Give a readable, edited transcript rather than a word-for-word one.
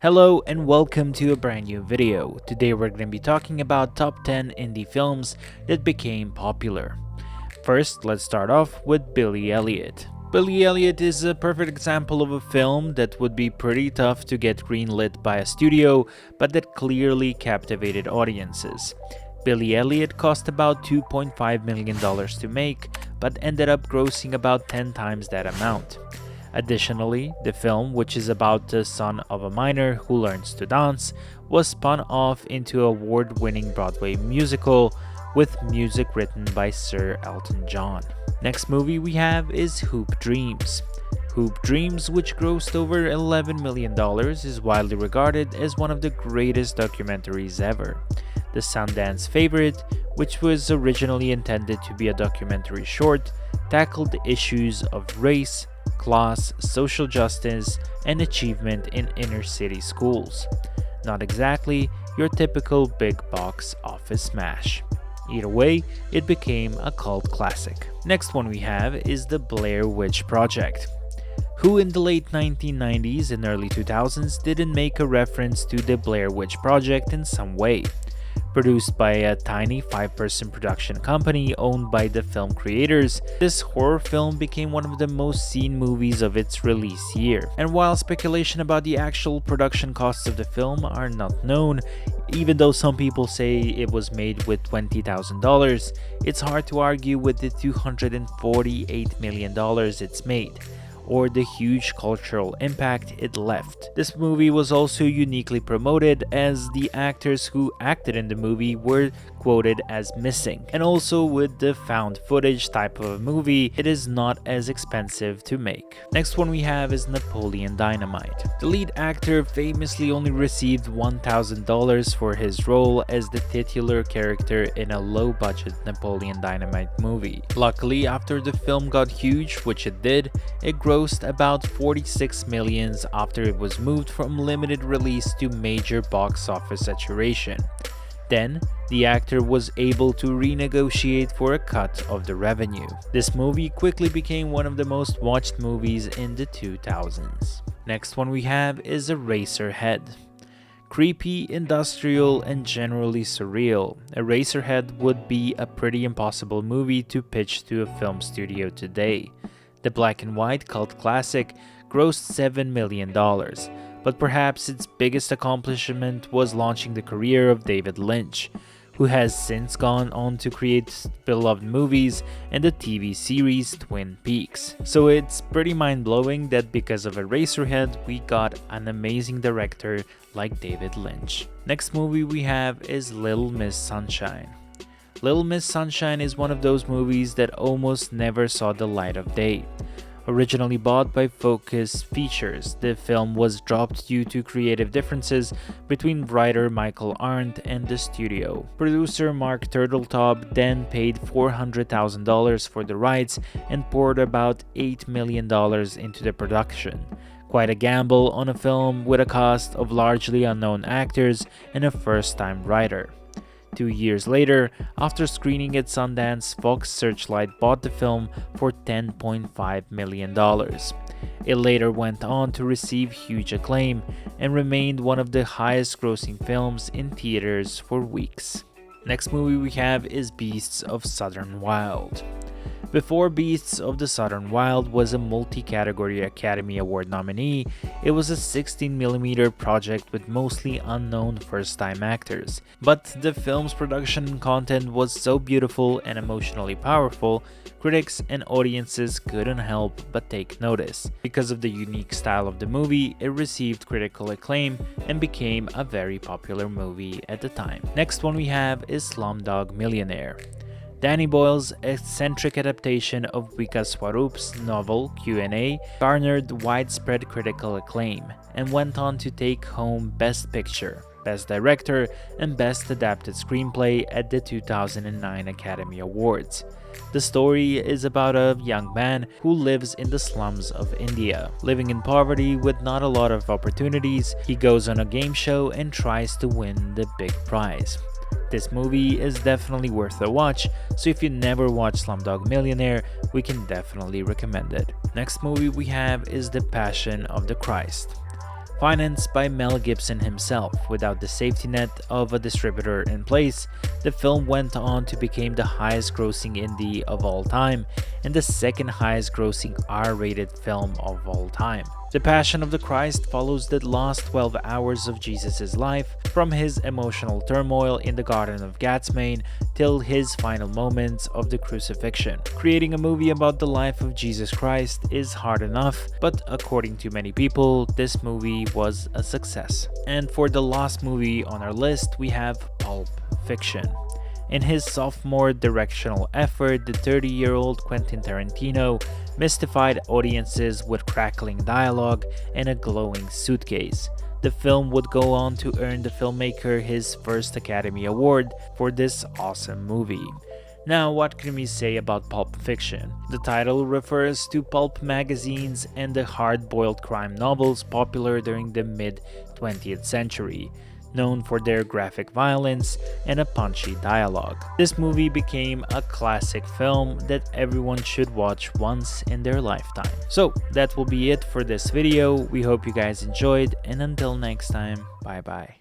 Hello and welcome to a brand new video. Today we're going to be talking about top 10 indie films that became popular. First, let's start off with Billy Elliot. Billy Elliot is a perfect example of a film that would be pretty tough to get greenlit by a studio, but that clearly captivated audiences. Billy Elliot cost about $2.5 million to make, but ended up grossing about 10 times that amount. Additionally, the film, which is about the son of a miner who learns to dance, was spun off into an award-winning Broadway musical with music written by Sir Elton John. Next movie we have is Hoop Dreams. Hoop Dreams, which grossed over $11 million, is widely regarded as one of the greatest documentaries ever. The Sundance favorite, which was originally intended to be a documentary short, tackled the issues of race, class, social justice, and achievement in inner city schools. Not exactly your typical big box office smash. Either way, it became a cult classic. Next one we have is the Blair Witch Project. Who in the late 1990s and early 2000s didn't make a reference to the Blair Witch Project in some way? Produced by a tiny 5-person production company owned by the film creators, this horror film became one of the most seen movies of its release year. And while speculation about the actual production costs of the film are not known, even though some people say it was made with $20,000, it's hard to argue with the $248 million it's made, or the huge cultural impact it left. This movie was also uniquely promoted, as the actors who acted in the movie were quoted as missing. And also, with the found footage type of a movie, it is not as expensive to make. Next one we have is Napoleon Dynamite. The lead actor famously only received $1,000 for his role as the titular character in a low-budget Napoleon Dynamite movie. Luckily, after the film got huge, which it did, it grossed about $46 million after it was moved from limited release to major box office saturation. Then, the actor was able to renegotiate for a cut of the revenue. This movie quickly became one of the most watched movies in the 2000s. Next one we have is Eraserhead. Creepy, industrial, and generally surreal, Eraserhead would be a pretty impossible movie to pitch to a film studio today. The black and white cult classic grossed $7 million, but perhaps its biggest accomplishment was launching the career of David Lynch, who has since gone on to create beloved movies and the TV series Twin Peaks. So it's pretty mind-blowing that because of Eraserhead, we got an amazing director like David Lynch. Next movie we have is Little Miss Sunshine. Little Miss Sunshine is one of those movies that almost never saw the light of day. Originally bought by Focus Features, the film was dropped due to creative differences between writer Michael Arndt and the studio. Producer Mark Turtletop then paid $400,000 for the rights and poured about $8 million into the production. Quite a gamble on a film with a cast of largely unknown actors and a first-time writer. 2 years later, after screening at Sundance, Fox Searchlight bought the film for $10.5 million. It later went on to receive huge acclaim and remained one of the highest grossing films in theaters for weeks. Next movie we have is Beasts of Southern Wild. Before Beasts of the Southern Wild was a multi-category Academy Award nominee, it was a 16mm project with mostly unknown first-time actors. But the film's production content was so beautiful and emotionally powerful, critics and audiences couldn't help but take notice. Because of the unique style of the movie, it received critical acclaim and became a very popular movie at the time. Next one we have is Slumdog Millionaire. Danny Boyle's eccentric adaptation of Vika Swaroop's novel Q&A garnered widespread critical acclaim and went on to take home Best Picture, Best Director, and Best Adapted Screenplay at the 2009 Academy Awards. The story is about a young man who lives in the slums of India. Living in poverty with not a lot of opportunities, he goes on a game show and tries to win the big prize. This movie is definitely worth a watch, so if you never watched Slumdog Millionaire, we can definitely recommend it. Next movie we have is The Passion of the Christ. Financed by Mel Gibson himself, without the safety net of a distributor in place, the film went on to become the highest grossing indie of all time and the second highest grossing R-rated film of all time. The Passion of the Christ follows the last 12 hours of Jesus' life, from his emotional turmoil in the Garden of Gethsemane till his final moments of the crucifixion. Creating a movie about the life of Jesus Christ is hard enough, but according to many people, this movie was a success. And for the last movie on our list, we have Pulp Fiction. In his sophomore directional effort, the 30-year-old Quentin Tarantino mystified audiences with crackling dialogue and a glowing suitcase. The film would go on to earn the filmmaker his first Academy Award for this awesome movie. Now, what can we say about Pulp Fiction? The title refers to pulp magazines and the hard-boiled crime novels popular during the mid-20th century, known for their graphic violence and a punchy dialogue. This movie became a classic film that everyone should watch once in their lifetime. So that will be it for this video. We hope you guys enjoyed, and until next time, bye bye.